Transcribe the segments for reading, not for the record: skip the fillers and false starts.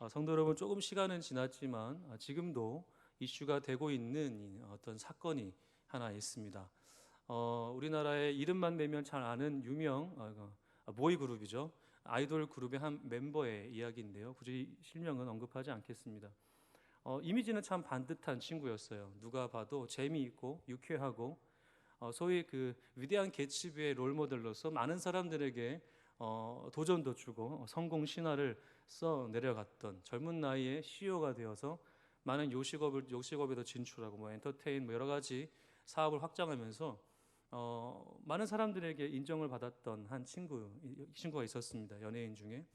성도 여러분, 조금 시간은 지났지만 지금도 이슈가 되고 있는 어떤 사건이 하나 있습니다. 우리나라의 이름만 내면 잘 아는 유명 보이 그룹이죠. 아이돌 그룹의 한 멤버의 이야기인데요. 굳이 실명은 언급하지 않겠습니다. 이미지는 참 반듯한 친구였어요. 누가 봐도 재미있고 유쾌하고 소위 그 위대한 개츠비의 롤모델로서 많은 사람들에게 도전도 주고 성공 신화를 써 내려갔던 젊은 나이에 CEO가 되어서 많은 요식업에도 진출하고 엔터테인 여러 가지 사업을 확장하면서 많은 사람들에게 인정을 받았던 한 친구가 있었습니다. 연예인 중에.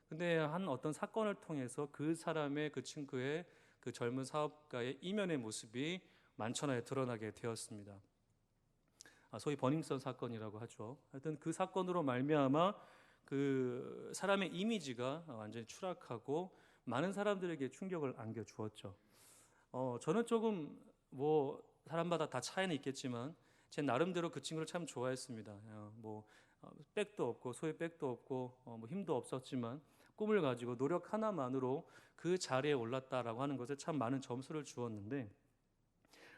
근데 한 어떤 사건을 통해서 그 사람의 그 친구의 그 젊은 사업가의 이면의 모습이 만천하에 드러나게 되었습니다. 소위 버닝썬 사건이라고 하죠. 하여튼 그 사건으로 말미암아 그 사람의 이미지가 완전히 추락하고 많은 사람들에게 충격을 안겨주었죠. 저는 조금 사람마다 다 차이는 있겠지만 제 나름대로 그 친구를 참 좋아했습니다. 백도 없고 소위 백도 없고 힘도 없었지만 꿈을 가지고 노력 하나만으로 그 자리에 올랐다라고 하는 것에 참 많은 점수를 주었는데,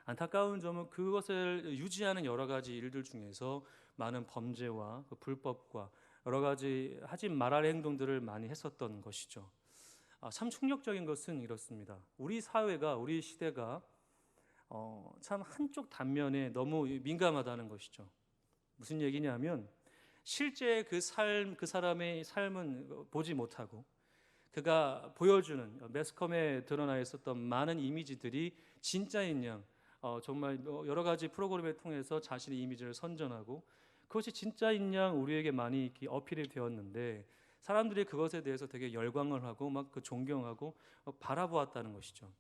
안타까운 점은 그것을 유지하는 여러 가지 일들 중에서 많은 범죄와 그 불법과 여러 가지 하지 말할 행동들을 많이 했었던 것이죠. 참 충격적인 것은 이렇습니다. 우리 사회가, 우리 시대가 참 한쪽 단면에 너무 민감하다는 것이죠. 무슨 얘기냐면 실제 그 사람의 삶은 보지 못하고 그가 보여주는 매스컴에 드러나 있었던 많은 이미지들이 진짜인 양 정말 여러 가지 프로그램을 통해서 자신의 이미지를 선전하고 그것이 진짜인 양 우리에게 많이 이렇게 어필이 되었는데, 사람들이 그것에 대해서 되게 열광을 하고 막 그 존경하고 바라보았다는 것이죠.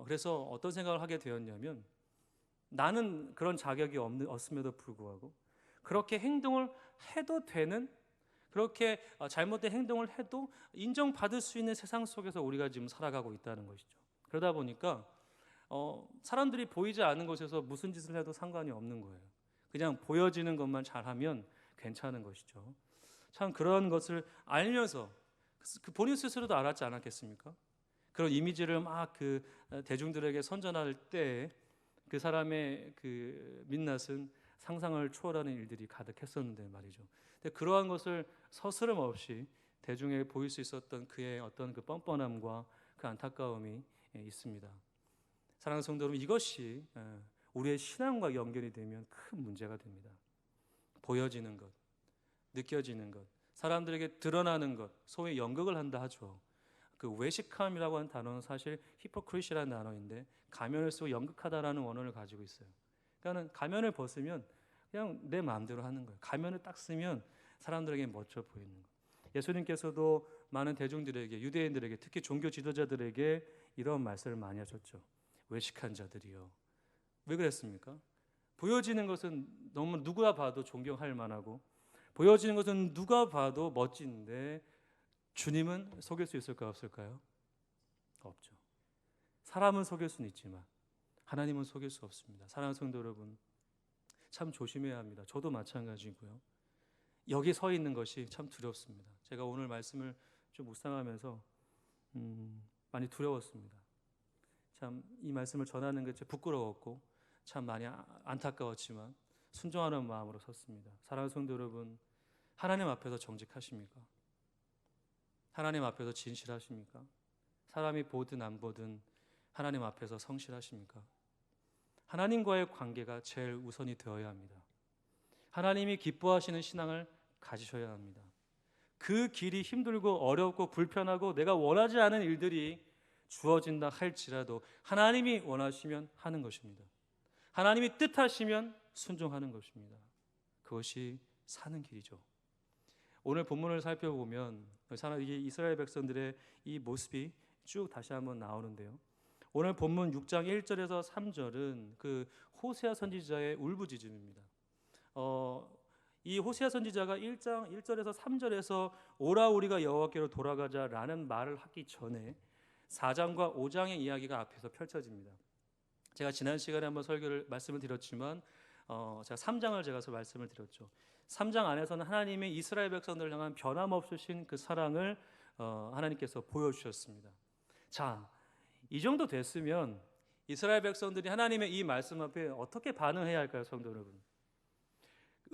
그래서 어떤 생각을 하게 되었냐면, 나는 그런 자격이 없음에도 불구하고 그렇게 행동을 해도 되는, 그렇게 잘못된 행동을 해도 인정받을 수 있는 세상 속에서 우리가 지금 살아가고 있다는 것이죠. 그러다 보니까 사람들이 보이지 않는 곳에서 무슨 짓을 해도 상관이 없는 거예요. 그냥 보여지는 것만 잘하면 괜찮은 것이죠. 참 그런 것을 알면서 그 본인 스스로도 알았지 않았겠습니까? 그런 이미지를 막 그 대중들에게 선전할 때 그 사람의 그 민낯은 상상을 초월하는 일들이 가득했었는데 말이죠. 근데 그러한 것을 서스럼 없이 대중에게 보일 수 있었던 그의 어떤 그 뻔뻔함과 그 안타까움이 있습니다. 사랑하는 성도 여러분, 이것이 우리의 신앙과 연결이 되면 큰 문제가 됩니다. 보여지는 것, 느껴지는 것, 사람들에게 드러나는 것, 소위 연극을 한다 하죠. 그 외식함이라고 하는 단어는 사실 히포크리시라는 단어인데 가면을 쓰고 연극하다라는 원어를 가지고 있어요. 그러니까 가면을 벗으면 그냥 내 마음대로 하는 거예요. 가면을 딱 쓰면 사람들에게 멋져 보이는 것. 예수님께서도 많은 대중들에게, 유대인들에게, 특히 종교 지도자들에게 이런 말씀을 많이 하셨죠. 외식한 자들이요. 왜 그랬습니까? 보여지는 것은 너무 누가 봐도 존경할 만하고 보여지는 것은 누가 봐도 멋진데 주님은 속일 수 있을까요? 없을까요? 없죠. 사람은 속일 수는 있지만 하나님은 속일 수 없습니다. 사랑하는 성도 여러분, 참 조심해야 합니다. 저도 마찬가지고요. 여기 서 있는 것이 참 두렵습니다. 제가 오늘 말씀을 좀 묵상하면서 많이 두려웠습니다. 참 이 말씀을 전하는 게 부끄러웠고 참 많이 안타까웠지만 순종하는 마음으로 섰습니다. 사랑하는 성도 여러분, 하나님 앞에서 정직하십니까? 하나님 앞에서 진실하십니까? 사람이 보든 안 보든 하나님 앞에서 성실하십니까? 하나님과의 관계가 제일 우선이 되어야 합니다. 하나님이 기뻐하시는 신앙을 가지셔야 합니다. 그 길이 힘들고 어렵고 불편하고 내가 원하지 않은 일들이 주어진다 할지라도 하나님이 원하시면 하는 것입니다. 하나님이 뜻하시면 순종하는 것입니다. 그것이 사는 길이죠. 오늘 본문을 살펴보면 이스라엘 백성들의 이 모습이 쭉 다시 한번 나오는데요. 오늘 본문 6장 1절에서 3절은 그 호세아 선지자의 울부짖음입니다. 이 호세아 선지자가 1장 1절에서 3절에서 오라 우리가 여호와께로 돌아가자라는 말을 하기 전에 4장과 5장의 이야기가 앞에서 펼쳐집니다. 제가 지난 시간에 한번 말씀을 드렸지만 제가 3장을 제가 말씀을 드렸죠. 3장 안에서는 하나님의 이스라엘 백성들을 향한 변함없으신 그 사랑을 하나님께서 보여주셨습니다. 자, 이 정도 됐으면 이스라엘 백성들이 하나님의 이 말씀 앞에 어떻게 반응해야 할까요, 성도 여러분?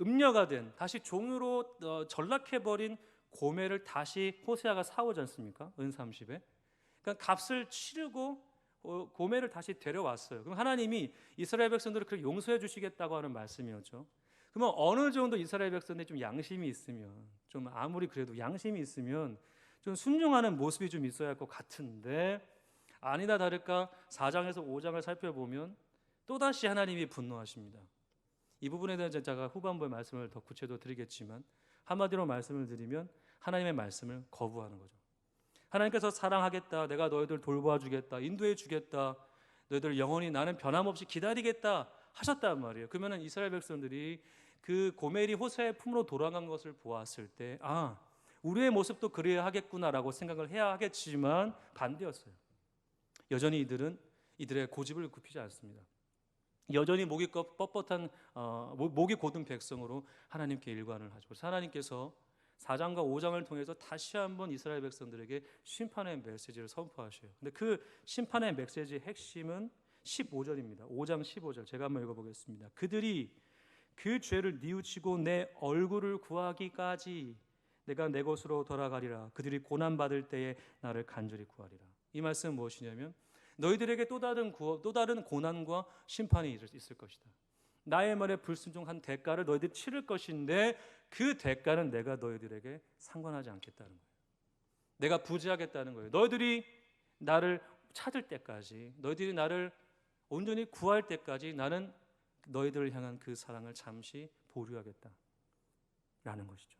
음녀가 된, 다시 종으로 전락해버린 고멜을 다시 호세아가 사오지 않습니까? 은 30에. 그러니까 값을 치르고 고멜을 다시 데려왔어요. 그럼 하나님이 이스라엘 백성들을 그렇게 용서해 주시겠다고 하는 말씀이었죠. 그러면 어느 정도 이스라엘 백성들이 좀 양심이 있으면, 좀 아무리 그래도 양심이 있으면 좀 순종하는 모습이 좀 있어야 할 것 같은데, 아니다 다를까 4장에서 5장을 살펴보면 또다시 하나님이 분노하십니다. 이 부분에 대해서 제가 후반부에 말씀을 더 구체적으로 드리겠지만, 한마디로 말씀을 드리면 하나님의 말씀을 거부하는 거죠. 하나님께서 사랑하겠다, 내가 너희들 돌보아주겠다, 인도해 주겠다, 너희들 영원히 나는 변함없이 기다리겠다 하셨단 말이에요. 그러면 이스라엘 백성들이 그 고멜이 호세아의 품으로 돌아간 것을 보았을 때, 우리의 모습도 그래야 하겠구나라고 생각을 해야 하겠지만 반대였어요. 여전히 이들의 고집을 굽히지 않습니다. 여전히 목이 뻣뻣한 목이 곧은 백성으로 하나님께 일관을 하죠. 그래서 하나님께서 4장과 5장을 통해서 다시 한번 이스라엘 백성들에게 심판의 메시지를 선포하셔요. 근데 그 심판의 메시지의 핵심은 15절입니다. 5장 15절 제가 한번 읽어보겠습니다. 그들이 그 죄를 뉘우치고 내 얼굴을 구하기까지 내가 내 곳으로 돌아가리라. 그들이 고난받을 때에 나를 간절히 구하리라. 이 말씀은 무엇이냐면 너희들에게 또 다른 고난과 심판이 있을 것이다. 나의 말에 불순종한 대가를 너희들이 치를 것인데 그 대가는 내가 너희들에게 상관하지 않겠다는 거예요. 내가 부지하겠다는 거예요. 너희들이 나를 찾을 때까지, 너희들이 나를 온전히 구할 때까지 나는 너희들을 향한 그 사랑을 잠시 보류하겠다라는 것이죠.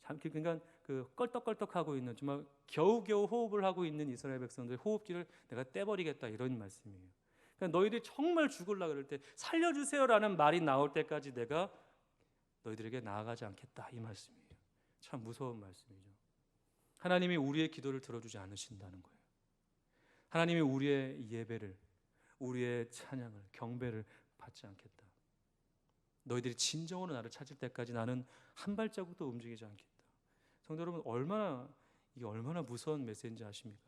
그러니까 그 껄떡껄떡하고 있는, 정말 겨우겨우 호흡을 하고 있는 이스라엘 백성들의 호흡기를 내가 떼버리겠다, 이런 말씀이에요. 그러니까 너희들이 정말 죽으려고 그럴 때 살려주세요라는 말이 나올 때까지 내가 너희들에게 나아가지 않겠다, 이 말씀이에요. 참 무서운 말씀이죠. 하나님이 우리의 기도를 들어주지 않으신다는 거예요. 하나님이 우리의 예배를, 우리의 찬양을, 경배를 받지 않겠다. 너희들이 진정으로 나를 찾을 때까지 나는 한 발자국도 움직이지 않겠다. 성도 여러분, 이게 얼마나 무서운 메시지인지 아십니까?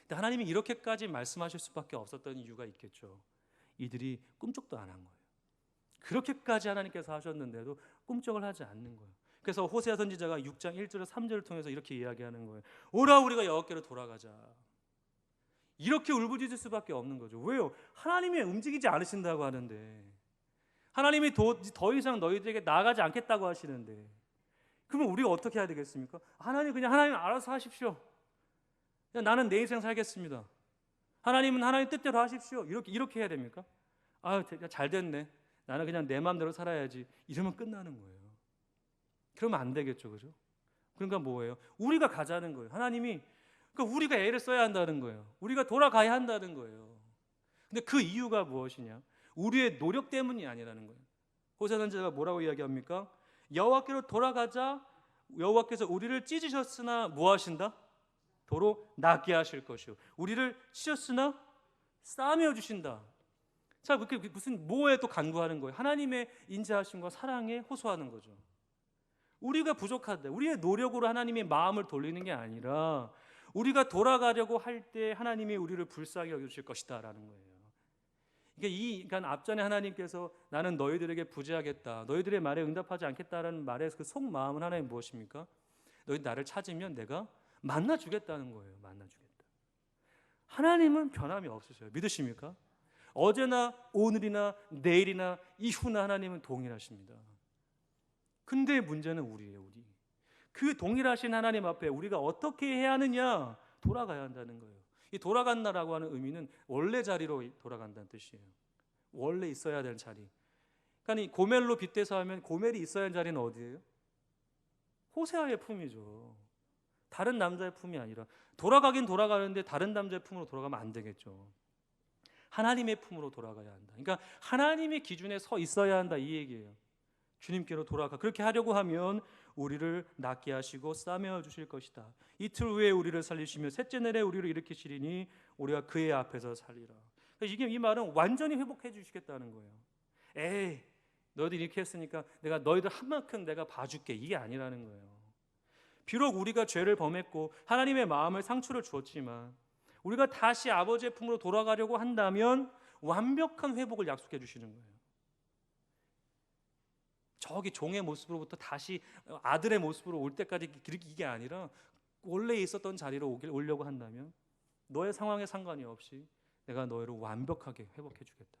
근데 하나님이 이렇게까지 말씀하실 수밖에 없었던 이유가 있겠죠. 이들이 꿈쩍도 안 한 거예요. 그렇게까지 하나님께서 하셨는데도 꿈쩍을 하지 않는 거예요. 그래서 호세아 선지자가 6장 1절에서 3절을 통해서 이렇게 이야기하는 거예요. 오라 우리가 여호와께로 돌아가자. 이렇게 울부짖을 수밖에 없는 거죠. 왜요? 하나님이 움직이지 않으신다고 하는데, 하나님이 더 이상 너희들에게 나아가지 않겠다고 하시는데, 그러면 우리가 어떻게 해야 되겠습니까? 하나님 알아서 하십시오. 그냥 나는 내 인생 살겠습니다. 하나님은 하나님 뜻대로 하십시오. 이렇게 해야 됩니까? 잘 됐네. 나는 그냥 내 마음대로 살아야지. 이러면 끝나는 거예요. 그러면 안 되겠죠, 그죠? 그러니까 뭐예요? 우리가 가자는 거예요. 하나님이, 그러니까 우리가 애를 써야 한다는 거예요. 우리가 돌아가야 한다는 거예요. 근데 그 이유가 무엇이냐? 우리의 노력 때문이 아니라는 거예요. 호세아 선지자가 뭐라고 이야기합니까? 여호와께로 돌아가자. 여호와께서 우리를 찢으셨으나 뭐 하신다? 도로 낫게 하실 것이요, 우리를 치셨으나 싸매어 주신다. 자, 그게 무슨 뭐에 또 간구하는 거예요? 하나님의 인자하심과 사랑에 호소하는 거죠. 우리가 부족하다, 우리의 노력으로 하나님의 마음을 돌리는 게 아니라 우리가 돌아가려고 할 때 하나님이 우리를 불쌍히 여겨주실 것이다라는 거예요. 그러니까 앞전에 하나님께서 나는 너희들에게 부지하겠다, 너희들의 말에 응답하지 않겠다라는 말의 그 속마음은 하나님 무엇입니까? 너희 나를 찾으면 내가 만나주겠다는 거예요. 만나주겠다. 하나님은 변함이 없으셔요. 믿으십니까? 어제나 오늘이나 내일이나 이후나 하나님은 동일하십니다. 근데 문제는 우리예요. 우리. 그 동일하신 하나님 앞에 우리가 어떻게 해야 하느냐? 돌아가야 한다는 거예요. 이 돌아간다라고 하는 의미는 원래 자리로 돌아간다는 뜻이에요. 원래 있어야 될 자리. 그러니까 이 고멜로 빗대서 하면 고멜이 있어야 하는 자리는 어디예요? 호세아의 품이죠. 다른 남자의 품이 아니라, 돌아가긴 돌아가는데 다른 남자의 품으로 돌아가면 안 되겠죠. 하나님의 품으로 돌아가야 한다. 그러니까 하나님의 기준에 서 있어야 한다, 이 얘기예요. 주님께로 돌아가. 그렇게 하려고 하면 우리를 낫게 하시고 싸매어 주실 것이다. 이틀 후에 우리를 살리시며 셋째 날에 우리를 일으키시리니 우리가 그의 앞에서 살리라. 이 말은 완전히 회복해 주시겠다는 거예요. 에이, 너희들이 이렇게 했으니까 내가 너희들 한 만큼 내가 봐줄게, 이게 아니라는 거예요. 비록 우리가 죄를 범했고 하나님의 마음을 상처를 주었지만 우리가 다시 아버지의 품으로 돌아가려고 한다면 완벽한 회복을 약속해 주시는 거예요. 저기 종의 모습으로부터 다시 아들의 모습으로 올 때까지 이게 아니라 원래 있었던 자리로 오려고 한다면 너의 상황에 상관이 없이 내가 너희를 완벽하게 회복해 주겠다.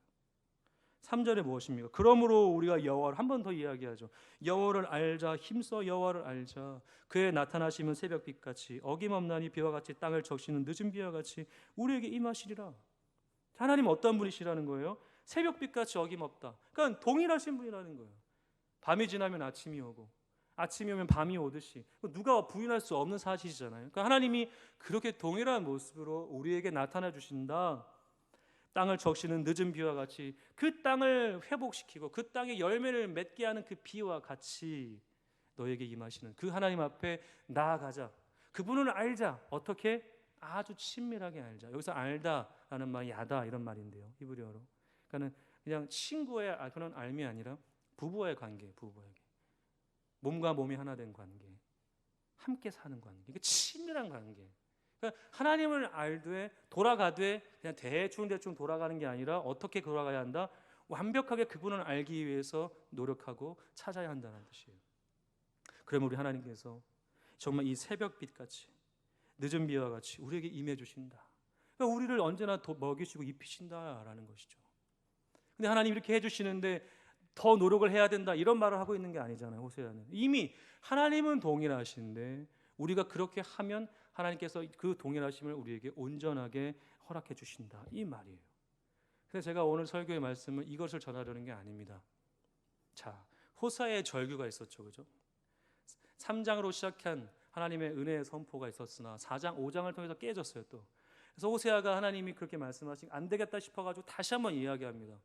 3절에 무엇입니까? 그러므로 우리가 여호와를 한 번 더 이야기하죠. 여호와를 알자, 힘써 여호와를 알자. 그의 나타나심은 새벽빛같이 어김없나니 비와 같이 땅을 적시는 늦은 비와 같이 우리에게 임하시리라. 하나님 어떤 분이시라는 거예요? 새벽빛같이 어김없다. 그러니까 동일하신 분이라는 거예요. 밤이 지나면 아침이 오고 아침이 오면 밤이 오듯이 누가 부인할 수 없는 사실이잖아요. 그러니까 하나님이 그렇게 동일한 모습으로 우리에게 나타나 주신다. 땅을 적시는 늦은 비와 같이 그 땅을 회복시키고 그 땅에 열매를 맺게 하는 그 비와 같이 너에게 임하시는 그 하나님 앞에 나아가자. 그분을 알자. 어떻게? 아주 친밀하게 알자. 여기서 알다라는 말이 야다 이런 말인데요. 히브리어로. 그러니까 그냥 친구의 그런 알미 아니라 부부와의 관계, 부부에게 몸과 몸이 하나 된 관계, 함께 사는 관계, 이게 친밀한 관계. 그러니까 하나님을 알되 돌아가되 그냥 대충 돌아가는 게 아니라 어떻게 돌아가야 한다? 완벽하게 그분을 알기 위해서 노력하고 찾아야 한다는 뜻이에요. 그러면 우리 하나님께서 정말 이 새벽빛같이 늦은 비와 같이 우리에게 임해 주신다. 그러니까 우리를 언제나 먹이시고 입히신다라는 것이죠. 근데 하나님 이렇게 해주시는데 더 노력을 해야 된다 이런 말을 하고 있는 게 아니잖아요. 호세아는 이미 하나님은 동일하신데 우리가 그렇게 하면 하나님께서 그 동일하심을 우리에게 온전하게 허락해 주신다 이 말이에요. 그래서 제가 오늘 설교의 말씀은 이것을 전하려는 게 아닙니다. 자, 호세아의 절규가 있었죠, 그죠? 3장으로 시작한 하나님의 은혜의 선포가 있었으나 4장, 5장을 통해서 깨졌어요 또. 그래서 호세아가 하나님이 그렇게 말씀하신 안 되겠다 싶어가지고 다시 한번 이야기합니다.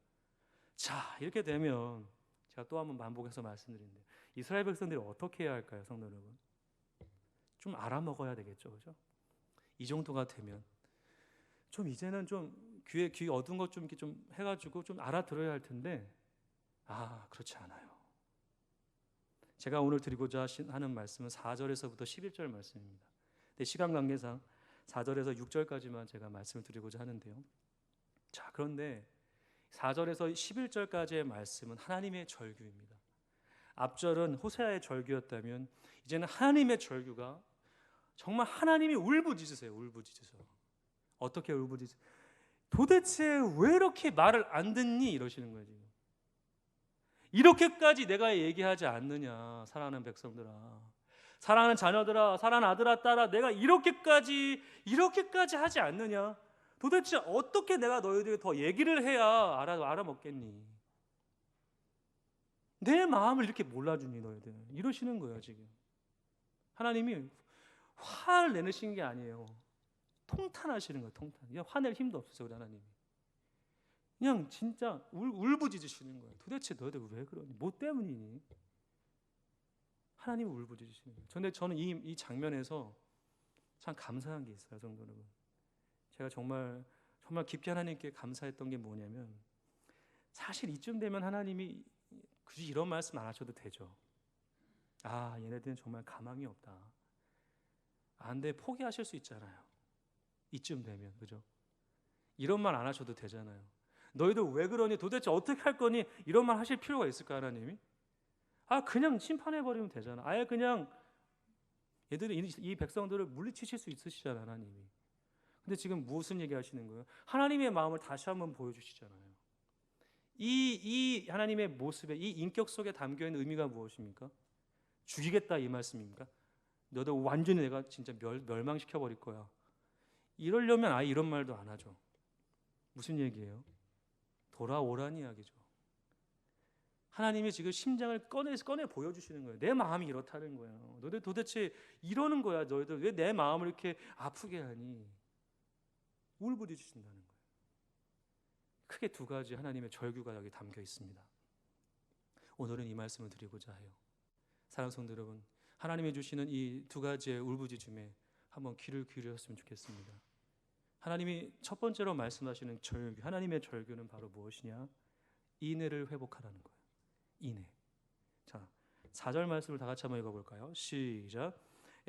자, 이렇게 되면 제가 또 한번 반복해서 말씀드리는데 이스라엘 백성들이 어떻게 해야 할까요, 성도 여러분? 좀 알아먹어야 되겠죠, 그죠? 이 정도가 되면 좀 이제는 좀 귀 어두운 것 좀 이렇게 좀 해가지고 좀 알아들어야 할 텐데 그렇지 않아요. 제가 오늘 드리고자 하는 말씀은 4절에서부터 11절 말씀입니다. 근데 시간 관계상 4절에서 6절까지만 제가 말씀을 드리고자 하는데요. 자, 그런데 4절에서 11절까지의 말씀은 하나님의 절규입니다. 앞절은 호세아의 절규였다면 이제는 하나님의 절규가 정말 하나님이 울부짖으세요. 울부짖으셔. 어떻게 울부짖으세요? 도대체 왜 이렇게 말을 안 듣니? 이러시는 거예요. 지금. 이렇게까지 내가 얘기하지 않느냐, 사랑하는 백성들아, 사랑하는 자녀들아, 사랑하는 아들아, 딸아, 내가 이렇게까지 하지 않느냐? 도대체 어떻게 내가 너희들에게 더 얘기를 해야 알아먹겠니? 내 마음을 이렇게 몰라주니 너희들 이러시는 거예요. 지금 하나님이 화를 내시는 게 아니에요. 통탄하시는 거예요. 통탄. 그냥 화낼 힘도 없으세요. 우리 하나님이 그냥 진짜 울부짖으시는 거예요. 도대체 너희들 왜 그러니? 뭐 때문이니? 하나님이 울부짖으시는 거예요. 근데 저는 이 장면에서 참 감사한 게 있어요, 성도 여러분. 제가 정말 깊게 하나님께 감사했던 게 뭐냐면 사실 이쯤 되면 하나님이 굳이 이런 말씀 안 하셔도 되죠. 얘네들은 정말 가망이 없다. 근데 포기하실 수 있잖아요. 이쯤 되면, 그죠? 이런 말 안 하셔도 되잖아요. 너희들 왜 그러니? 도대체 어떻게 할 거니? 이런 말 하실 필요가 있을까, 하나님이? 그냥 심판해버리면 되잖아. 아예 그냥 얘들이 이 백성들을 물리치실 수 있으시잖아요, 하나님이. 근데 지금 무슨 얘기 하시는 거예요? 하나님의 마음을 다시 한번 보여주시잖아요. 이 하나님의 모습에, 이 인격 속에 담겨있는 의미가 무엇입니까? 죽이겠다 이 말씀입니까? 너도 완전히 내가 진짜 멸망시켜버릴 거야. 이러려면 아예 이런 말도 안 하죠. 무슨 얘기예요? 돌아오라는 이야기죠. 하나님이 지금 심장을 꺼내 보여주시는 거예요. 내 마음이 이렇다는 거예요. 너희들 도대체 이러는 거야. 너희들 왜 내 마음을 이렇게 아프게 하니? 울부짖으신다는 거예요. 크게 두 가지 하나님의 절규가 여기 담겨 있습니다. 오늘은 이 말씀을 드리고자 해요. 사랑하는 성도 여러분, 하나님이 주시는 이 두 가지의 울부짖음에 한번 귀를 기울였으면 좋겠습니다. 하나님이 첫 번째로 말씀하시는 절규, 하나님의 절규는 바로 무엇이냐? 인애를 회복하라는 거예요. 인애. 자, 4절 말씀을 다 같이 한번 읽어볼까요? 시작.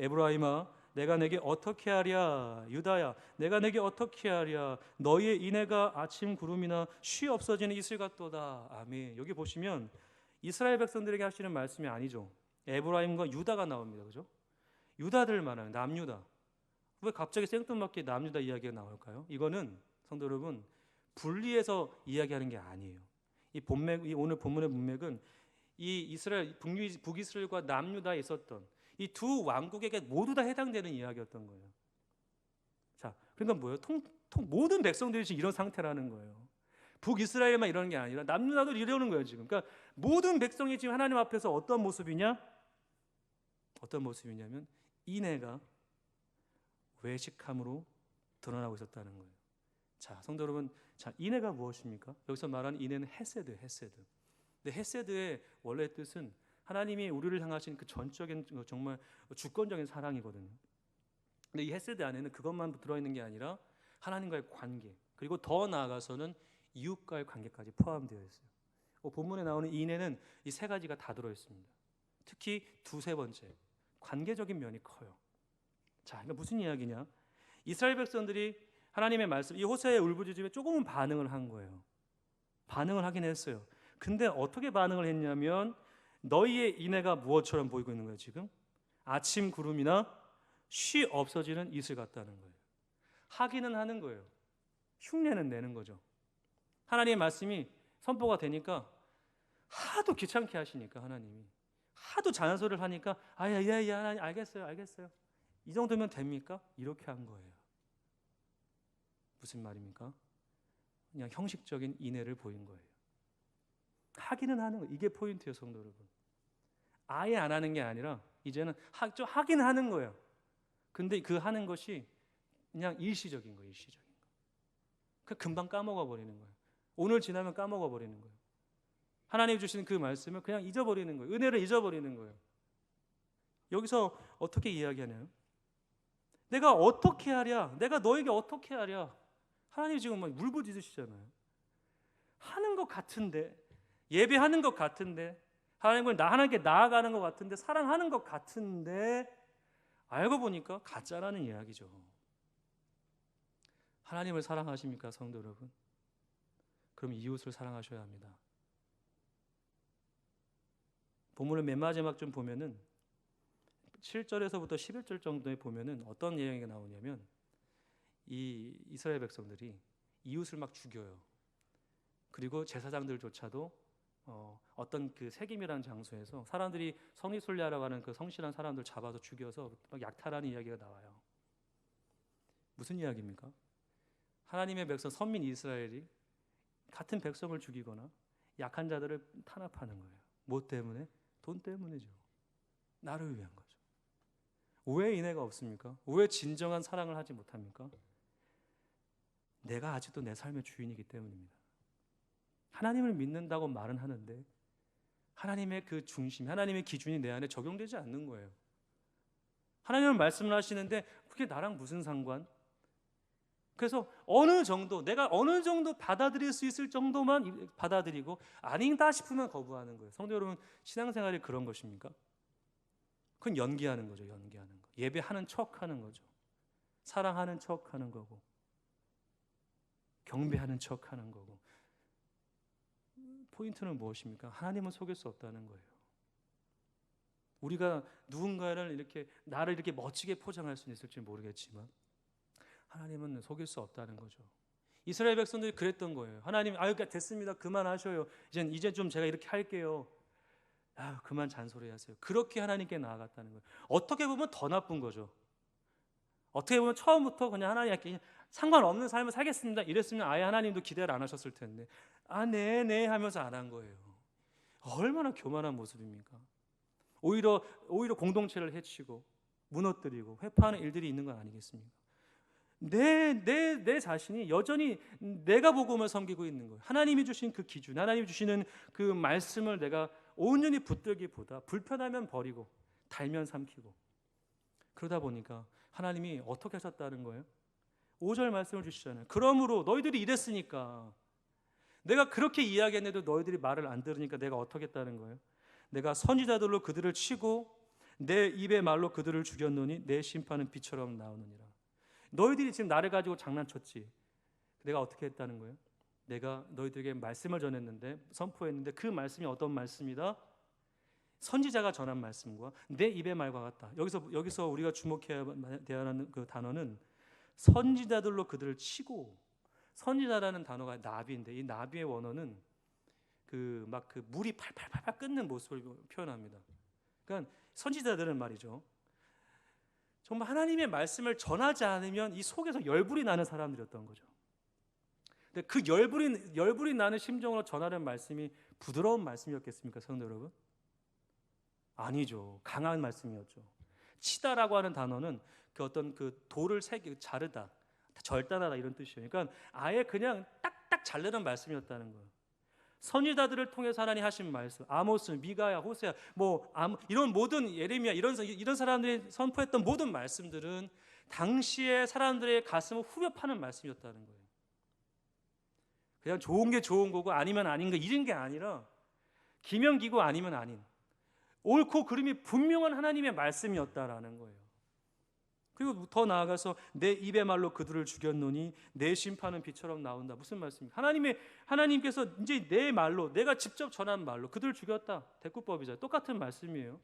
에브라임아 내가 내게 어떻게 하랴, 유다야 내가 내게 어떻게 하랴, 너희의 인애가 아침 구름이나 쉬 없어지는 이슬 같도다. 아멘. 여기 보시면 이스라엘 백성들에게 하시는 말씀이 아니죠. 에브라임과 유다가 나옵니다. 그죠? 유다들 말하는 남유다. 왜 갑자기 생뚱맞게 남유다 이야기가 나올까요? 이거는 성도 여러분 분리해서 이야기하는 게 아니에요. 이 오늘 본문의 문맥은 이 이스라엘 북이스라엘과 남유다에 있었던 이 두 왕국에게 모두 다 해당되는 이야기였던 거예요. 자, 그러니까 뭐예요? 모든 백성들이 지금 이런 상태라는 거예요. 북이스라엘만 이러는 게 아니라 남유다도 이러는 거예요 지금. 그러니까 모든 백성이 지금 하나님 앞에서 어떤 모습이냐? 어떤 모습이냐면 인애가 외식함으로 드러나고 있었다는 거예요. 자, 성도 여러분, 자 인애가 무엇입니까? 여기서 말하는 인애는 헤세드, 헤세드. 근데 헤세드의 원래 뜻은 하나님이 우리를 향하신 그 전적인 정말 주권적인 사랑이거든요. 근데 이 헤세드 안에는 그것만 들어있는 게 아니라 하나님과의 관계, 그리고 더 나아가서는 이웃과의 관계까지 포함되어 있어요. 본문에 나오는 인애는 이 세 가지가 다 들어있습니다. 특히 두세 번째, 관계적인 면이 커요. 자, 그러니까 무슨 이야기냐? 이스라엘 백성들이 하나님의 말씀, 이 호세의 울부짖음에 조금은 반응을 한 거예요. 반응을 하긴 했어요. 근데 어떻게 반응을 했냐면 너희의 인애가 무엇처럼 보이고 있는 거예요 지금? 아침 구름이나 쉬 없어지는 이슬 같다는 거예요. 하기는 하는 거예요. 흉내는 내는 거죠. 하나님의 말씀이 선포가 되니까 하도 귀찮게 하시니까 하나님이 하도 잔소리를 하니까 아야야야 하나님 알겠어요. 이 정도면 됩니까? 이렇게 한 거예요. 무슨 말입니까? 그냥 형식적인 인애를 보인 거예요. 하기는 하는 거예요. 이게 포인트예요, 성도 여러분. 아예 안 하는 게 아니라 이제는 하긴 하는 거예요. 근데 그 하는 것이 그냥 일시적인 거예요. 일시적인 거. 그 금방 까먹어 버리는 거예요. 오늘 지나면 까먹어 버리는 거예요. 하나님 주시는 그 말씀을 그냥 잊어버리는 거예요. 은혜를 잊어버리는 거예요. 여기서 어떻게 이야기하나요? 내가 어떻게 하랴? 내가 너에게 어떻게 하랴? 하나님 지금 막 울부짖으시잖아요. 하는 것 같은데, 예배하는 것 같은데, 하나님을 하나님께 나아가는 것 같은데, 사랑하는 것 같은데, 알고 보니까 가짜라는 이야기죠. 하나님을 사랑하십니까, 성도 여러분? 그럼 이웃을 사랑하셔야 합니다. 본문을 맨 마지막 좀 보면은 7절에서부터 11절 정도에 보면은 어떤 내용이 나오냐면 이 이스라엘 백성들이 이웃을 막 죽여요. 그리고 제사장들조차도 어떤 그 세김이라는 장소에서 사람들이 성리순례하러 가는 그 성실한 사람들 잡아서 죽여서 막 약탈하는 이야기가 나와요. 무슨 이야기입니까? 하나님의 백성 선민 이스라엘이 같은 백성을 죽이거나 약한 자들을 탄압하는 거예요. 뭐 때문에? 돈 때문이죠. 나를 위한 거죠. 왜 인애가 없습니까? 왜 진정한 사랑을 하지 못합니까? 내가 아직도 내 삶의 주인이기 때문입니다. 하나님을 믿는다고 말은 하는데 하나님의 그 중심, 하나님의 기준이 내 안에 적용되지 않는 거예요. 하나님은 말씀을 하시는데 그게 나랑 무슨 상관? 그래서 내가 어느 정도 받아들일 수 있을 정도만 받아들이고 아니다 싶으면 거부하는 거예요. 성도 여러분, 신앙생활이 그런 것입니까? 그건 연기하는 거죠. 연기하는 거. 예배하는 척하는 거죠. 사랑하는 척하는 거고 경배하는 척하는 거고. 포인트는 무엇입니까? 하나님은 속일 수 없다는 거예요. 우리가 누군가를 나를 이렇게 멋지게 포장할 수는 있을지 모르겠지만 하나님은 속일 수 없다는 거죠. 이스라엘 백성들이 그랬던 거예요. 하나님, 됐습니다. 그만하셔요. 이제 좀 제가 이렇게 할게요. 그만 잔소리하세요. 그렇게 하나님께 나아갔다는 거예요. 어떻게 보면 더 나쁜 거죠. 어떻게 보면 처음부터 그냥 하나님께 상관없는 삶을 살겠습니다. 이랬으면 아예 하나님도 기대를 안 하셨을 텐데 네 하면서 안 한 거예요. 얼마나 교만한 모습입니까? 오히려 공동체를 해치고 무너뜨리고 회파하는 일들이 있는 건 아니겠습니까? 내 자신이 여전히 내가 복음을 섬기고 있는 거예요. 하나님이 주신 그 기준, 하나님이 주시는 그 말씀을 내가 온전히 붙들기보다 불편하면 버리고 달면 삼키고 그러다 보니까 하나님이 어떻게 하셨다는 거예요? 5절 말씀을 주시잖아요. 그러므로 너희들이 이랬으니까 내가 그렇게 이야기했는데도 너희들이 말을 안 들으니까 내가 어떻게 했다는 거예요? 내가 선지자들로 그들을 치고 내 입의 말로 그들을 죽였노니 내 심판은 비처럼 나오느니라. 너희들이 지금 나를 가지고 장난쳤지. 내가 어떻게 했다는 거예요? 내가 너희들에게 말씀을 전했는데, 선포했는데, 그 말씀이 어떤 말씀이다? 선지자가 전한 말씀과 내 입의 말과 같다. 여기서 우리가 주목해야 하는 그 단어는 선지자들로 그들을 치고, 선지자라는 단어가 나비인데, 이 나비의 원어는 그 물이 팔팔팔팔 끓는 모습을 표현합니다. 그러니까 선지자들은 말이죠, 정말 하나님의 말씀을 전하지 않으면 이 속에서 열불이 나는 사람들이었던 거죠. 근데 그 열불이 나는 심정으로 전하는 말씀이 부드러운 말씀이었겠습니까, 성도 여러분? 아니죠. 강한 말씀이었죠. 치다라고 하는 단어는 그 어떤 그 돌을 자르다, 절단하다 이런 뜻이에요. 그러니까 아예 그냥 딱딱 자르는 말씀이었다는 거예요. 선지자들을 통해서 하나님 하신 말씀, 아모스, 미가야, 호세야, 이런 모든 예레미야 이런 사람들이 선포했던 모든 말씀들은 당시에 사람들의 가슴을 후벼 파는 말씀이었다는 거예요. 그냥 좋은 게 좋은 거고 아니면 아닌 거 이런 게 아니라 기명기고 아니면 아닌 옳고 그름이 분명한 하나님의 말씀이었다라는 거예요. 그리고 더 나아가서 내 입의 말로 그들을 죽였노니 내 심판은 비처럼 나온다. 무슨 말씀입니까? 하나님께서 이제 내 말로, 내가 직접 전한 말로 그들을 죽였다. 대꾸법이죠. 똑같은 말씀이에요.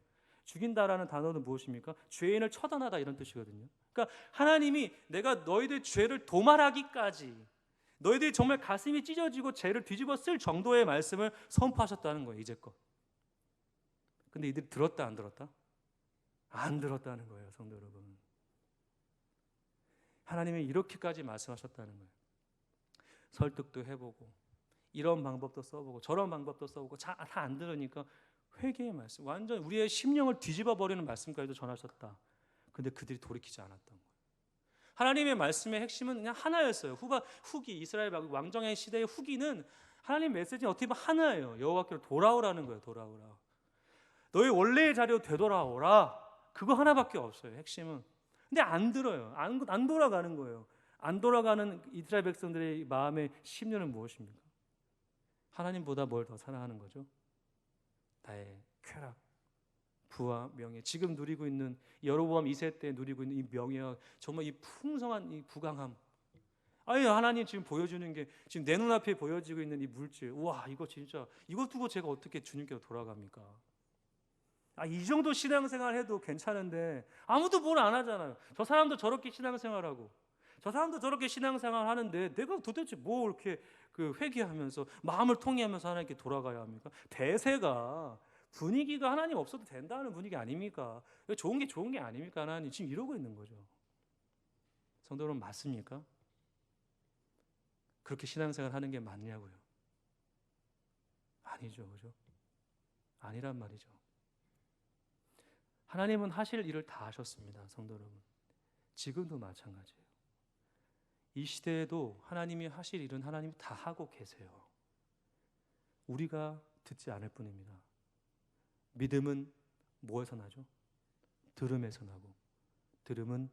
죽인다라는 단어는 무엇입니까? 죄인을 처단하다 이런 뜻이거든요. 그러니까 하나님이 내가 너희들 죄를 도말하기까지, 너희들이 정말 가슴이 찢어지고 죄를 뒤집어 쓸 정도의 말씀을 선포하셨다는 거예요. 이제껏. 근데 이들이 들었다 안 들었다? 안 들었다는 거예요, 성도 여러분. 하나님이 이렇게까지 말씀하셨다는 거예요. 설득도 해보고 이런 방법도 써보고 저런 방법도 써보고 다 안 들으니까 회개의 말씀, 완전 우리의 심령을 뒤집어 버리는 말씀까지도 전하셨다. 근데 그들이 돌이키지 않았던 거예요. 하나님의 말씀의 핵심은 그냥 하나였어요. 후기 이스라엘 왕정의 시대의 후기는 하나님 메시지는 어떻게 보면 하나예요. 여호와께로 돌아오라는 거예요. 돌아오라. 너희 원래의 자리로 되돌아오라. 그거 하나밖에 없어요. 핵심은. 근데 안 들어요. 안 돌아가는 거예요. 안 돌아가는 이스라엘 백성들의 마음의 심리는 무엇입니까? 하나님보다 뭘 더 사랑하는 거죠? 나의 쾌락, 부와 명예, 지금 누리고 있는 여로보암 2세 때 누리고 있는 이 명예와 정말 이 풍성한 이 부강함. 아니 하나님 지금 보여주는 게 지금 내 눈앞에 보여지고 있는 이 물질. 와 이거 진짜 이거 두고 제가 어떻게 주님께로 돌아갑니까? 이 정도 신앙생활 해도 괜찮은데 아무도 뭘 안 하잖아요. 저 사람도 저렇게 신앙생활하고 저 사람도 저렇게 신앙생활 하는데 내가 도대체 뭐 이렇게 회개하면서 마음을 통해하면서 하나님께 돌아가야 합니까? 대세가 분위기가 하나님 없어도 된다는 분위기 아닙니까? 좋은 게 좋은 게 아닙니까? 하나님 지금 이러고 있는 거죠. 성도 여러분 맞습니까? 그렇게 신앙생활 하는 게 맞냐고요? 아니죠, 그죠? 아니란 말이죠. 하나님은 하실 일을 다 하셨습니다, 성도 여러분. 지금도 마찬가지예요. 이 시대에도 하나님이 하실 일은 하나님이 다 하고 계세요. 우리가 듣지 않을 뿐입니다. 믿음은 뭐에서 나죠? 들음에서 나고, 들음은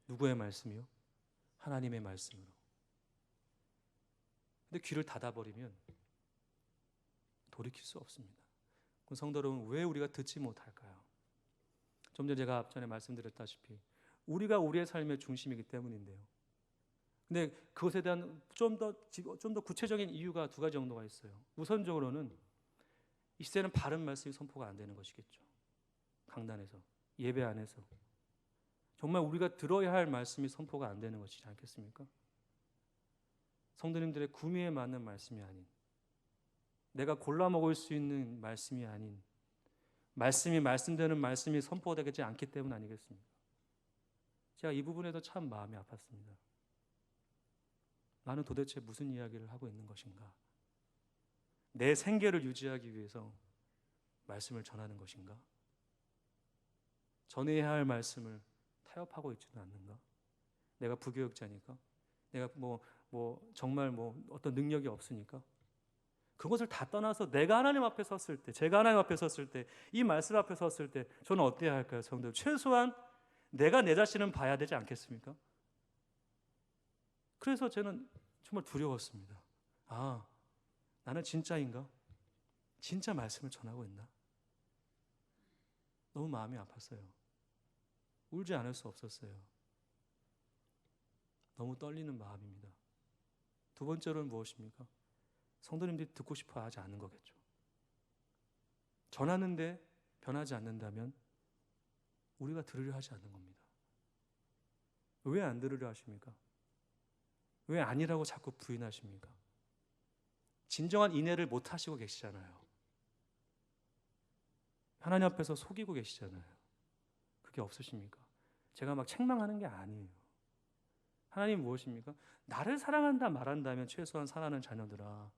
누구의 말씀이요? 하나님의 말씀으로. 근데 귀를 닫아버리면 돌이킬 수 없습니다. 그럼 성도 여러분, 왜 우리가 듣지 못할까요? 좀 전에 제가 앞전에 말씀드렸다시피 우리가 우리의 삶의 중심이기 때문인데요. 근데 그것에 대한 좀 더 구체적인 이유가 두 가지 정도가 있어요. 우선적으로는 이 시대는 바른 말씀이 선포가 안 되는 것이겠죠. 강단에서, 예배 안에서 정말 우리가 들어야 할 말씀이 선포가 안 되는 것이지 않겠습니까? 성도님들의 구미에 맞는 말씀이 아닌, 내가 골라 먹을 수 있는 말씀이 아닌, 말씀되는 말씀이 선포되지 않기 때문 아니겠습니까? 제가 이 부분에도 참 마음이 아팠습니다. 나는 도대체 무슨 이야기를 하고 있는 것인가? 내 생계를 유지하기 위해서 말씀을 전하는 것인가? 전해야 할 말씀을 타협하고 있지는 않는가? 내가 부교육자니까? 내가 정말 어떤 능력이 없으니까? 그것을 다 떠나서 내가 하나님 앞에 섰을 때, 제가 하나님 앞에 섰을 때, 이 말씀 앞에 섰을 때 저는 어때야 할까요, 성도? 최소한 내가 내 자신은 봐야 되지 않겠습니까? 그래서 저는 정말 두려웠습니다. 나는 진짜인가? 진짜 말씀을 전하고 있나? 너무 마음이 아팠어요. 울지 않을 수 없었어요. 너무 떨리는 마음입니다. 두 번째로는 무엇입니까? 성도님들이 듣고 싶어 하지 않는 거겠죠. 전하는데 변하지 않는다면 우리가 들으려 하지 않는 겁니다. 왜 안 들으려 하십니까? 왜 아니라고 자꾸 부인하십니까? 진정한 인내를 못 하시고 계시잖아요. 하나님 앞에서 속이고 계시잖아요. 그게 없으십니까? 제가 막 책망하는 게 아니에요. 하나님 무엇입니까? 나를 사랑한다 말한다면 최소한 사랑하는 자녀들아,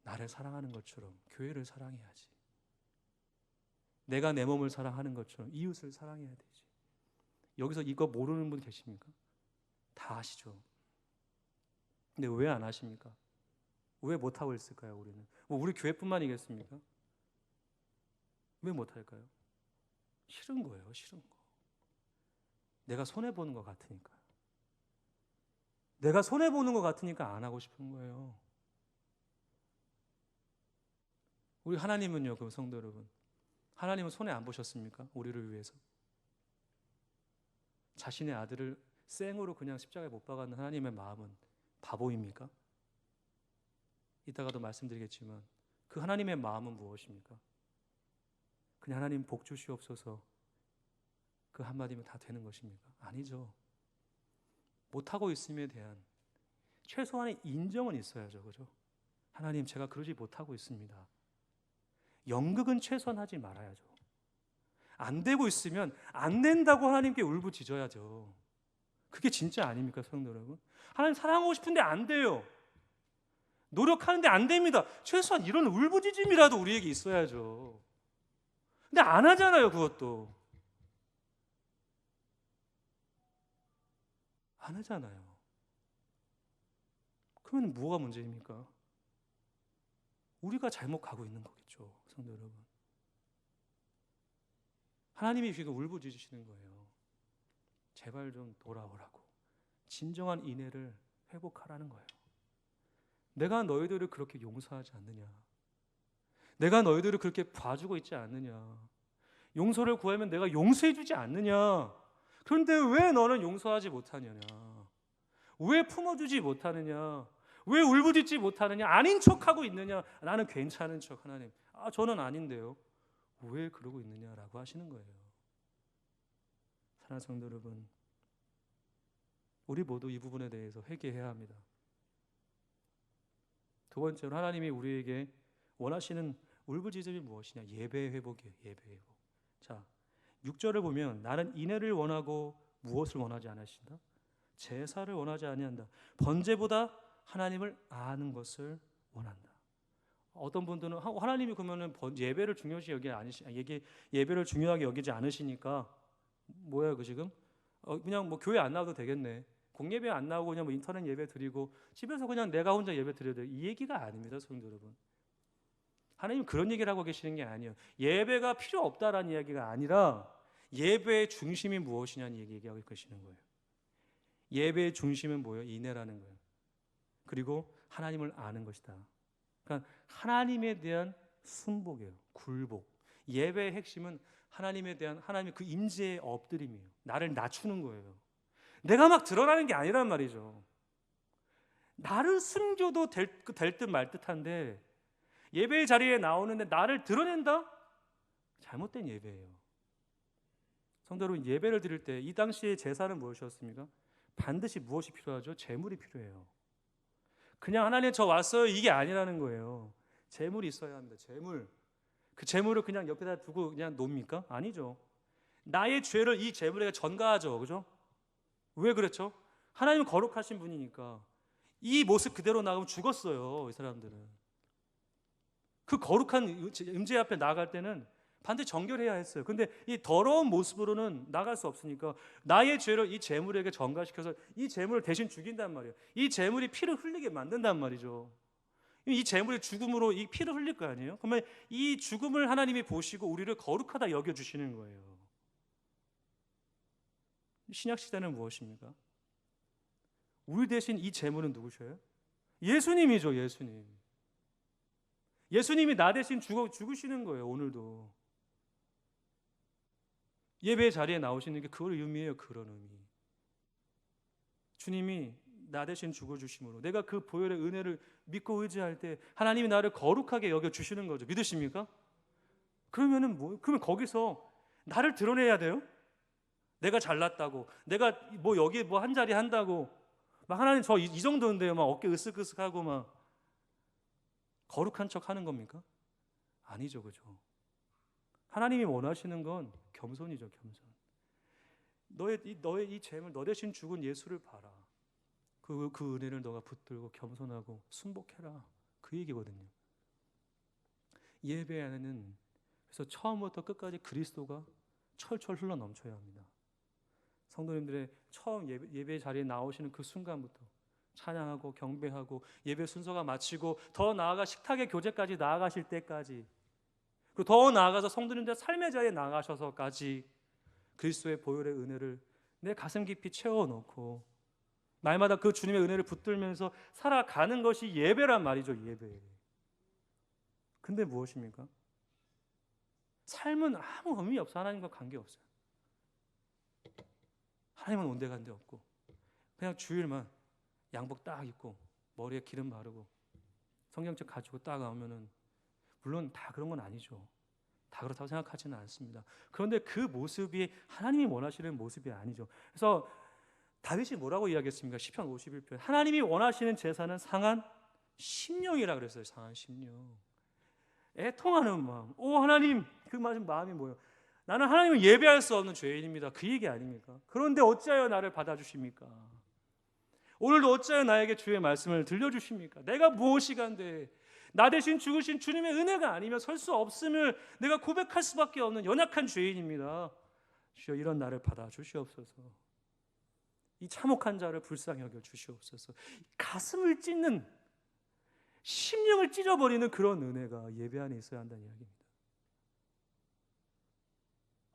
나를 사랑하는 것처럼 교회를 사랑해야지. 내가 내 몸을 사랑하는 것처럼 이웃을 사랑해야 되지. 여기서 이거 모르는 분 계십니까? 다 아시죠? 근데 왜 안 하십니까? 왜 못하고 있을까요? 우리는 우리 교회뿐만이겠습니까? 왜 못할까요? 싫은 거예요. 싫은 거. 내가 손해보는 것 같으니까. 내가 손해보는 것 같으니까 안 하고 싶은 거예요. 우리 하나님은요, 그 성도 여러분, 하나님은 손해 안 보셨습니까? 우리를 위해서. 자신의 아들을 생으로 그냥 십자가에 못 박았는 하나님의 마음은 바보입니까? 이따가도 말씀드리겠지만 그 하나님의 마음은 무엇입니까? 그냥 하나님 복 주시옵소서 그 한마디면 다 되는 것입니까? 아니죠. 못하고 있음에 대한 최소한의 인정은 있어야죠. 그죠? 하나님, 제가 그러지 못하고 있습니다. 연극은 최소한 하지 말아야죠. 안 되고 있으면 안 된다고 하나님께 울부짖어야죠. 그게 진짜 아닙니까, 성도 여러분? 하나님 사랑하고 싶은데 안 돼요. 노력하는데 안 됩니다. 최소한 이런 울부짖음이라도 우리에게 있어야죠. 근데 안 하잖아요, 그것도. 안 하잖아요. 그러면 뭐가 문제입니까? 우리가 잘못 가고 있는 거겠죠, 성도 여러분. 하나님이 지금 울부짖으시는 거예요. 제발 좀 돌아오라고. 진정한 인애를 회복하라는 거예요. 내가 너희들을 그렇게 용서하지 않느냐? 내가 너희들을 그렇게 봐주고 있지 않느냐? 용서를 구하면 내가 용서해 주지 않느냐? 그런데 왜 너는 용서하지 못하느냐? 왜 품어주지 못하느냐? 왜 울부짖지 못하느냐? 아닌 척하고 있느냐? 나는 괜찮은 척. 하나님, 저는 아닌데요. 왜 그러고 있느냐라고 하시는 거예요. 사랑하는 성도 여러분, 우리 모두 이 부분에 대해서 회개해야 합니다. 두 번째로 하나님이 우리에게 원하시는 울부짖음이 무엇이냐? 예배 회복이에요. 예배 회복. 자, 6절을 보면 나는 인애를 원하고 무엇을 원하지 않으신다? 제사를 원하지 아니한다. 번제보다 하나님을 아는 것을 원한다. 어떤 분들은 하나님이 그러면은 예배를 중요시 예배를 중요하게 여기지 않으시니까 뭐야 그 지금 그냥 뭐 교회 안 나와도 되겠네. 공예배 안 나오고 그냥 뭐 인터넷 예배 드리고 집에서 그냥 내가 혼자 예배 드려도 돼. 이 얘기가 아닙니다, 성도 여러분. 하나님 그런 얘기를 하고 계시는 게 아니에요. 예배가 필요 없다라는 이야기가 아니라 예배의 중심이 무엇이냐는 얘기하고 계시는 거예요. 예배의 중심은 뭐예요? 인애라는 거예요. 그리고 하나님을 아는 것이다. 그러니까 하나님에 대한 순복이에요. 굴복. 예배의 핵심은 하나님에 대한 하나님의 그 임재의 엎드림이에요. 나를 낮추는 거예요. 내가 막 드러나는 게 아니란 말이죠. 나를 숨겨도 될 듯 말 듯한데 예배의 자리에 나오는데 나를 드러낸다? 잘못된 예배예요. 성도 여러분, 예배를 드릴 때 이 당시의 제사는 무엇이었습니까? 반드시 무엇이 필요하죠? 제물이 필요해요. 그냥 하나님 저 왔어요 이게 아니라는 거예요. 제물이 있어야 합니다. 제물. 그 제물을 그냥 옆에다 두고 그냥 놉니까? 아니죠. 나의 죄를 이 제물에게 전가하죠. 그죠? 왜 그랬죠? 하나님은 거룩하신 분이니까 이 모습 그대로 나가면 죽었어요. 이 사람들은. 그 거룩한 임재 앞에 나아갈 때는 반드시 정결해야 했어요. 근데 이 더러운 모습으로는 나갈 수 없으니까 나의 죄를 이 제물에게 전가시켜서 이 제물을 대신 죽인단 말이에요. 이 제물이 피를 흘리게 만든단 말이죠. 이 제물의 죽음으로 이 피를 흘릴 거 아니에요? 그러면 이 죽음을 하나님이 보시고 우리를 거룩하다 여겨주시는 거예요. 신약 시대는 무엇입니까? 우리 대신 이 제물은 누구셔요? 예수님이죠. 예수님. 예수님이 나 대신 죽으시는 거예요. 오늘도 예배 자리에 나오시는 게 그걸 의미해요. 그런 의미. 주님이 나 대신 죽어주심으로 내가 그 보혈의 은혜를 믿고 의지할 때 하나님이 나를 거룩하게 여겨주시는 거죠. 믿으십니까? 그러면 거기서 나를 드러내야 돼요? 내가 잘났다고, 내가 뭐 여기 뭐 한 자리 한다고, 막 하나님 저 이 정도인데요, 막 어깨 으쓱으쓱하고 막 거룩한 척 하는 겁니까? 아니죠, 그죠? 하나님이 원하시는 건 겸손이죠, 겸손. 너의 이 죄물, 너 대신 죽은 예수를 봐라. 그 은혜를 너가 붙들고 겸손하고 순복해라. 그 얘기거든요. 예배 안에는 그래서 처음부터 끝까지 그리스도가 철철 흘러 넘쳐야 합니다. 성도님들의 처음 예배 자리에 나오시는 그 순간부터 찬양하고 경배하고 예배 순서가 마치고 더 나아가 식탁의 교제까지 나아가실 때까지, 그리고 더 나아가서 성도님들 삶의 자리에 나가셔서까지 그리스도의 보혈의 은혜를 내 가슴 깊이 채워놓고 날마다 그 주님의 은혜를 붙들면서 살아가는 것이 예배란 말이죠. 예배. 근데 무엇입니까? 삶은 아무 의미 없어. 하나님과 관계없어요. 하나님은 온데간데 없고 그냥 주일만 양복 딱 입고 머리에 기름 바르고 성경책 가지고 딱 나오면은, 물론 다 그런 건 아니죠. 다 그렇다고 생각하지는 않습니다. 그런데 그 모습이 하나님이 원하시는 모습이 아니죠. 그래서 다윗이 뭐라고 이야기했습니까? 시편 51편. 하나님이 원하시는 제사는 상한 심령이라 그랬어요. 상한 심령. 애통하는 마음. 오 하나님, 그 마음이 뭐예요? 나는 하나님을 예배할 수 없는 죄인입니다. 그 얘기 아닙니까? 그런데 어찌하여 나를 받아주십니까? 오늘도 어찌하여 나에게 주의 말씀을 들려주십니까? 내가 무엇이간데 나 대신 죽으신 주님의 은혜가 아니면 설 수 없음을 내가 고백할 수밖에 없는 연약한 죄인입니다. 주여 이런 나를 받아주시옵소서. 이 참혹한 자를 불쌍히 여겨 주시옵소서. 가슴을 찢는, 심령을 찢어버리는 그런 은혜가 예배 안에 있어야 한다는 이야기입니다.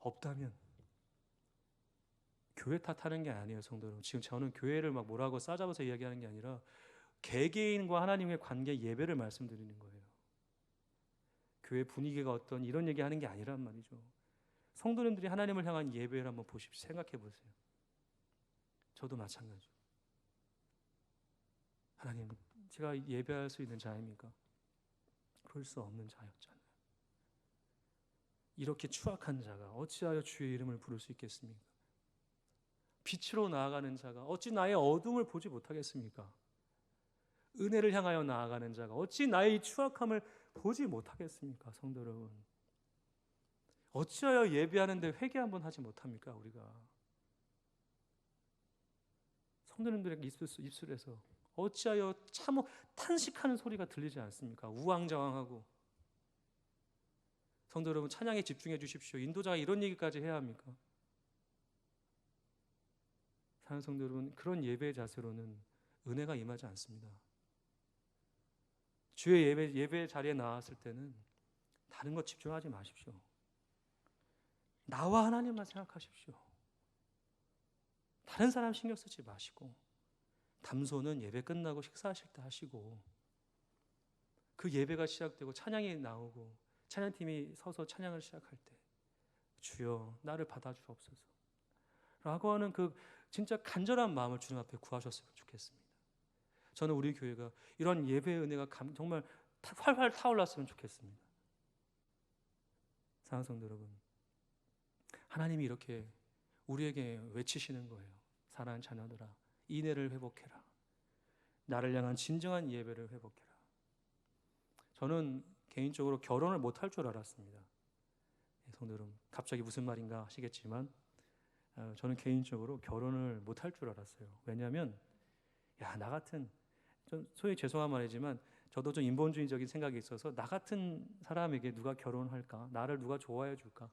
없다면 교회 탓하는 게 아니에요, 성도 여러분. 지금 저는 교회를 막 뭐라고 싸잡아서 이야기하는 게 아니라 개개인과 하나님의 관계, 예배를 말씀드리는 거예요. 교회 분위기가 어떤 이런 얘기하는 게 아니란 말이죠. 성도님들이 하나님을 향한 예배를 한번 보십시오. 생각해 보세요. 저도 마찬가지죠. 하나님, 제가 예배할 수 있는 자입니까? 그럴 수 없는 자였잖아요. 이렇게 추악한 자가 어찌하여 주의 이름을 부를 수 있겠습니까? 빛으로 나아가는 자가 어찌 나의 어둠을 보지 못하겠습니까? 은혜를 향하여 나아가는 자가 어찌 나의 이 추악함을 보지 못하겠습니까? 성도 여러분, 어찌하여 예배하는데 회개 한번 하지 못합니까? 우리가 성도님들의 입술에서 어찌하여 참 탄식하는 소리가 들리지 않습니까? 우왕좌왕하고. 성도 여러분, 찬양에 집중해 주십시오. 인도자가 이런 얘기까지 해야 합니까? 사랑하는 성도 여러분, 그런 예배의 자세로는 은혜가 임하지 않습니다. 주의 예배 자리에 나왔을 때는 다른 것 집중하지 마십시오. 나와 하나님만 생각하십시오. 다른 사람 신경 쓰지 마시고, 담소는 예배 끝나고 식사하실 때 하시고, 그 예배가 시작되고 찬양이 나오고 찬양팀이 서서 찬양을 시작할 때 주여 나를 받아주옵소서 라고 하는 그 진짜 간절한 마음을 주님 앞에 구하셨으면 좋겠습니다. 저는 우리 교회가 이런 예배의 은혜가 정말 활활 타올랐으면 좋겠습니다. 사랑하는 성도 여러분, 하나님이 이렇게 우리에게 외치시는 거예요. 사랑하는 자녀들아, 인애를 회복해라. 나를 향한 진정한 예배를 회복해라. 저는 개인적으로 결혼을 못할 줄 알았습니다. 성도 여러분, 갑자기 무슨 말인가 하시겠지만 저는 개인적으로 결혼을 못할 줄 알았어요. 왜냐하면 나 같은, 좀 소위 죄송한 말이지만 저도 좀 인본주의적인 생각이 있어서 나 같은 사람에게 누가 결혼할까? 나를 누가 좋아해 줄까?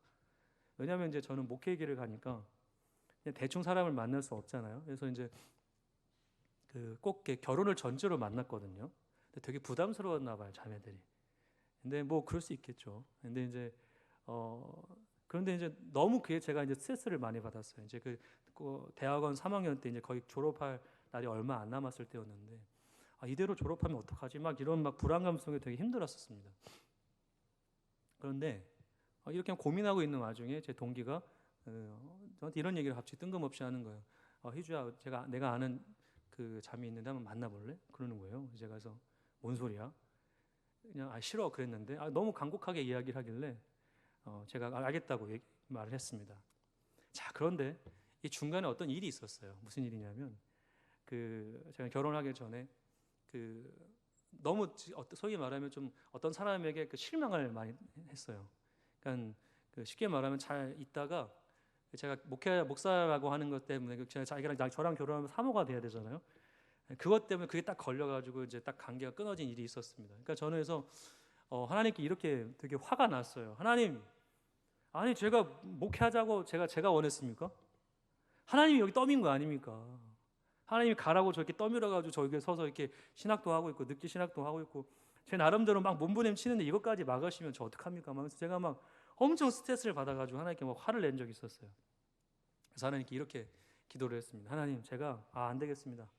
왜냐하면 이제 저는 목회 길을 가니까 그냥 대충 사람을 만날 수 없잖아요. 그래서 이제 꼭 결혼을 전제로 만났거든요. 근데 되게 부담스러웠나 봐요, 자매들이. 근데 뭐 그럴 수 있겠죠. 근데 이제 그런데 이제 너무 그게 제가 이제 스트레스를 많이 받았어요. 이제 대학원 3학년 때 이제 거의 졸업할 날이 얼마 안 남았을 때였는데 이대로 졸업하면 어떡하지? 막 이런 막 불안감 속에 되게 힘들었었습니다. 그런데 이렇게 고민하고 있는 와중에 제 동기가 저한테 이런 얘기를 갑자기 뜬금없이 하는 거예요. 희주야, 내가 아는 그 잠이 있는데 한번 만나볼래? 그러는 거예요. 제가 가서 뭔 소리야? 그냥 싫어 그랬는데 너무 간곡하게 이야기를 하길래 제가 알겠다고 말을 했습니다. 자, 그런데 이 중간에 어떤 일이 있었어요. 무슨 일이냐면 제가 결혼하기 전에 너무 소위 말하면 좀 어떤 사람에게 실망을 많이 했어요. 그러니까 쉽게 말하면 잘 있다가 제가 목사라고 하는 것 때문에 자기랑 저랑 결혼하면 사모가 돼야 되잖아요. 그것 때문에 그게 딱 걸려가지고 이제 딱 관계가 끊어진 일이 있었습니다. 그러니까 저는 그래서 하나님께 이렇게 되게 화가 났어요. 하나님, 아니 제가 목회하자고 제가 원했습니까? 하나님이 여기 떠민 거 아닙니까? 하나님이 가라고 저렇게 떠밀어가지고 저기 서서 이렇게 신학도 하고 있고 늦게 신학도 하고 있고 제 나름대로 막 몸부림치는데 이것까지 막으시면 저 어떡합니까? 막 제가 막 엄청 스트레스를 받아가지고 하나님께 막 화를 낸 적이 있었어요. 그래서 하나님께 이렇게 기도를 했습니다. 하나님, 제가 안 되겠습니다.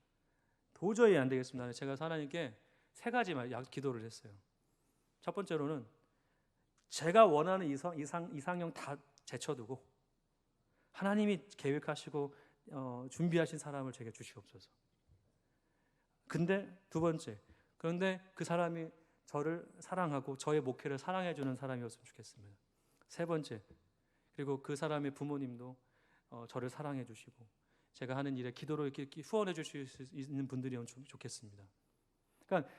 도저히 안 되겠습니다. 제가 하나님께 세 가지 기도를 했어요. 첫 번째로는 제가 원하는 이상형 다 제쳐두고 하나님이 계획하시고 준비하신 사람을 제게 주시옵소서. 근데 두 번째, 그런데 그 사람이 저를 사랑하고 저의 목회를 사랑해주는 사람이었으면 좋겠습니다. 세 번째, 그리고 그 사람의 부모님도 저를 사랑해 주시고 제가 하는 일에 기도로 이렇게 후원해 주실 수 있는 분들이면 좋겠습니다. 그러니까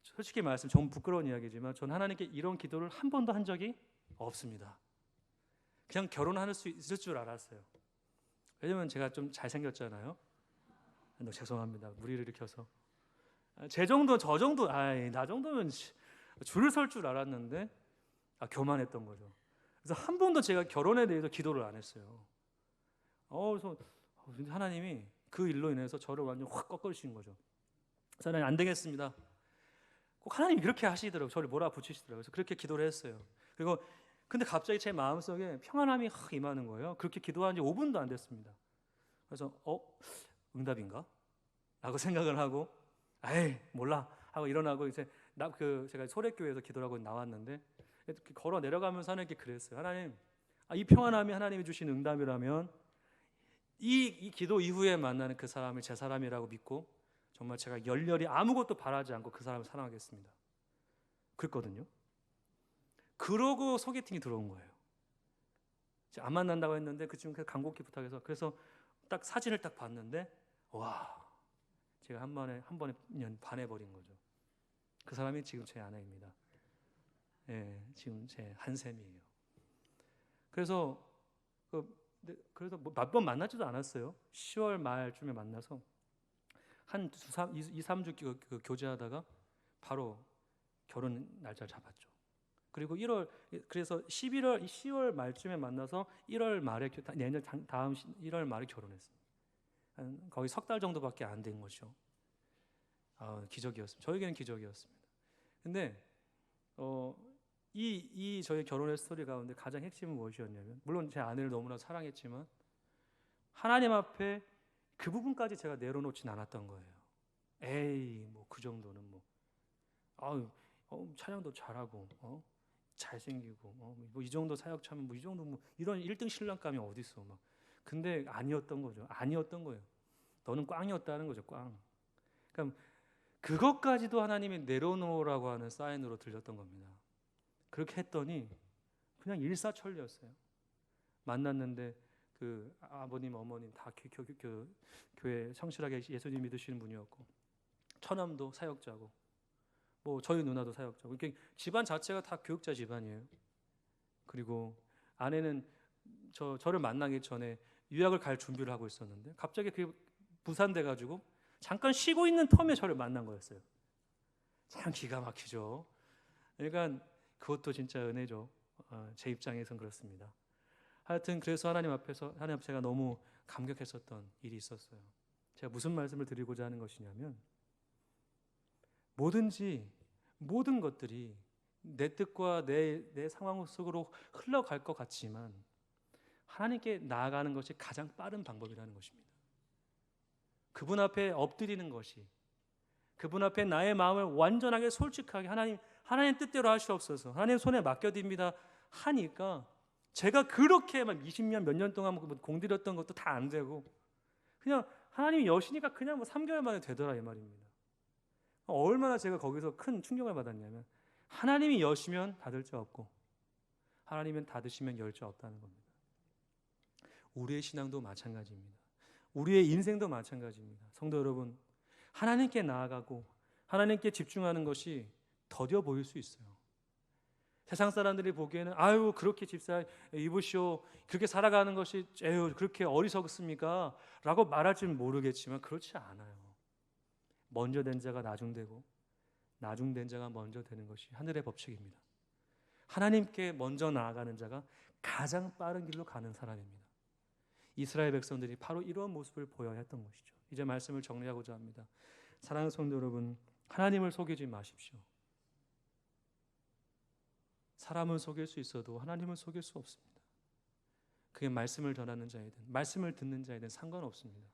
솔직히 말씀 좀 부끄러운 이야기지만 전 하나님께 이런 기도를 한 번도 한 적이 없습니다. 그냥 결혼할 수 있을 줄 알았어요. 왜냐면 제가 좀 잘생겼잖아요. 죄송합니다. 무리를 일으켜서. 저 정도, 나 정도면 줄을 설 줄 알았는데 교만했던 거죠. 그래서 한 번도 제가 결혼에 대해서 기도를 안 했어요. 그래서 하나님이 그 일로 인해서 저를 완전 확 꺾으신 거죠. 그래서 하나님 안 되겠습니다. 꼭 하나님이 그렇게 하시더라고요. 저를 몰아붙이시더라고요. 그래서 그렇게 기도를 했어요. 그리고 근데 갑자기 제 마음속에 평안함이 확 임하는 거예요. 그렇게 기도한 지 5분도 안 됐습니다. 그래서 응답인가? 라고 생각을 하고 에이 몰라 하고 일어나고 이제 제가 소래교회에서 기도를 하고 나왔는데 걸어 내려가면서 하나님께 그랬어요. 하나님, 이 평안함이 하나님이 주신 응답이라면 이 기도 이후에 만나는 그 사람을 제 사람이라고 믿고 정말 제가 열렬히 아무것도 바라지 않고 그 사람을 사랑하겠습니다. 그랬거든요. 그러고 소개팅이 들어온 거예요. 안 만난다고 했는데 그쯤 간곡히 부탁해서 그래서 딱 사진을 딱 봤는데 와, 제가 한 번에 반해버린 거죠. 그 사람이 지금 제 아내입니다. 지금 제 한샘이에요. 그래서 그래서 몇 번 만나지도 않았어요. 10월 말쯤에 만나서 한 2, 3주 교제하다가 바로 결혼 날짜를 잡았죠. 그리고 그래서 10월 말쯤에 만나서 1월 말에 내년 다음 1월 말에 결혼했습니다. 거의 석 달 정도밖에 안 된 거죠. 기적이었습니다. 저에게는 기적이었습니다. 근데 이 저희 결혼의 스토리 가운데 가장 핵심은 무엇이었냐면 물론 제 아내를 너무나 사랑했지만 하나님 앞에 그 부분까지 제가 내려놓진 않았던 거예요. 에이 뭐 그 정도는 찬양도 잘하고 잘생기고 뭐 이 정도 사역차면 뭐 이 정도 뭐 이런 1등 신랑감이 어디 있어 막. 근데 아니었던 거죠. 아니었던 거예요. 너는 꽝이었다는 거죠. 꽝. 그러니까 그것까지도 하나님이 내려놓으라고 하는 사인으로 들렸던 겁니다. 그렇게 했더니 그냥 일사천리였어요. 만났는데 그 아버님 어머님 다 교회 성실하게 예수님 믿으시는 분이었고 처남도 사역자고 뭐 저희 누나도 사역자고 이렇게 집안 자체가 다 교육자 집안이에요. 그리고 아내는 저를 만나기 전에 유학을 갈 준비를 하고 있었는데 갑자기 그게 부산돼 가지고 잠깐 쉬고 있는 텀에 저를 만난 거였어요. 참 기가 막히죠. 그러니까 그것도 진짜 은혜죠. 제 입장에선 그렇습니다. 하여튼 그래서 하나님 앞에서 제가 너무 감격했었던 일이 있었어요. 제가 무슨 말씀을 드리고자 하는 것이냐면 모든 것들이 내 뜻과 내 상황 속으로 흘러갈 것 같지만 하나님께 나아가는 것이 가장 빠른 방법이라는 것입니다. 그분 앞에 엎드리는 것이 그분 앞에 나의 마음을 완전하게 솔직하게 하나님 뜻대로 하시옵소서, 하나님 손에 맡겨드립니다 하니까 제가 그렇게 막 20년 몇 년 동안 공들였던 것도 다 안 되고 그냥 하나님이 여시니까 그냥 3개월 만에 되더라 이 말입니다. 얼마나 제가 거기서 큰 충격을 받았냐면 하나님이 여시면 닫을 자 없고 하나님은 닫으시면 열 자 없다는 겁니다. 우리의 신앙도 마찬가지입니다. 우리의 인생도 마찬가지입니다. 성도 여러분, 하나님께 나아가고 하나님께 집중하는 것이 더뎌 보일 수 있어요. 세상 사람들이 보기에는 아유 그렇게 집사 입으시오, 그렇게 살아가는 것이 에휴 그렇게 어리석습니까? 라고 말할지는 모르겠지만 그렇지 않아요. 먼저 된 자가 나중되고 나중된 자가 먼저 되는 것이 하늘의 법칙입니다. 하나님께 먼저 나아가는 자가 가장 빠른 길로 가는 사람입니다. 이스라엘 백성들이 바로 이런 모습을 보여야 했던 것이죠. 이제 말씀을 정리하고자 합니다. 사랑하는 성도 여러분, 하나님을 속이지 마십시오. 사람을 속일 수 있어도 하나님을 속일 수 없습니다. 그게 말씀을 전하는 자이든 말씀을 듣는 자이든 상관없습니다.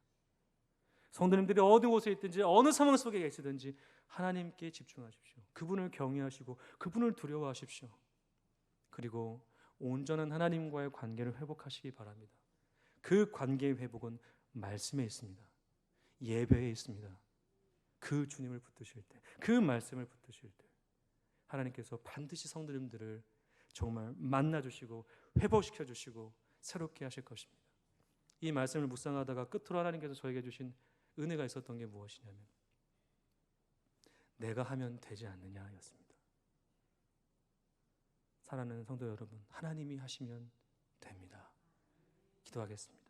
성도님들이 어느 곳에 있든지 어느 상황 속에 계시든지 하나님께 집중하십시오. 그분을 경외하시고 그분을 두려워하십시오. 그리고 온전한 하나님과의 관계를 회복하시기 바랍니다. 그 관계의 회복은 말씀에 있습니다. 예배에 있습니다. 그 주님을 붙드실 때, 그 말씀을 붙드실 때 하나님께서 반드시 성도님들을 정말 만나주시고 회복시켜주시고 새롭게 하실 것입니다. 이 말씀을 묵상하다가 끝으로 하나님께서 저에게 주신 은혜가 있었던 게 무엇이냐면 내가 하면 되지 않느냐였습니다. 사랑하는 성도 여러분, 하나님이 하시면 됩니다. 기도하겠습니다.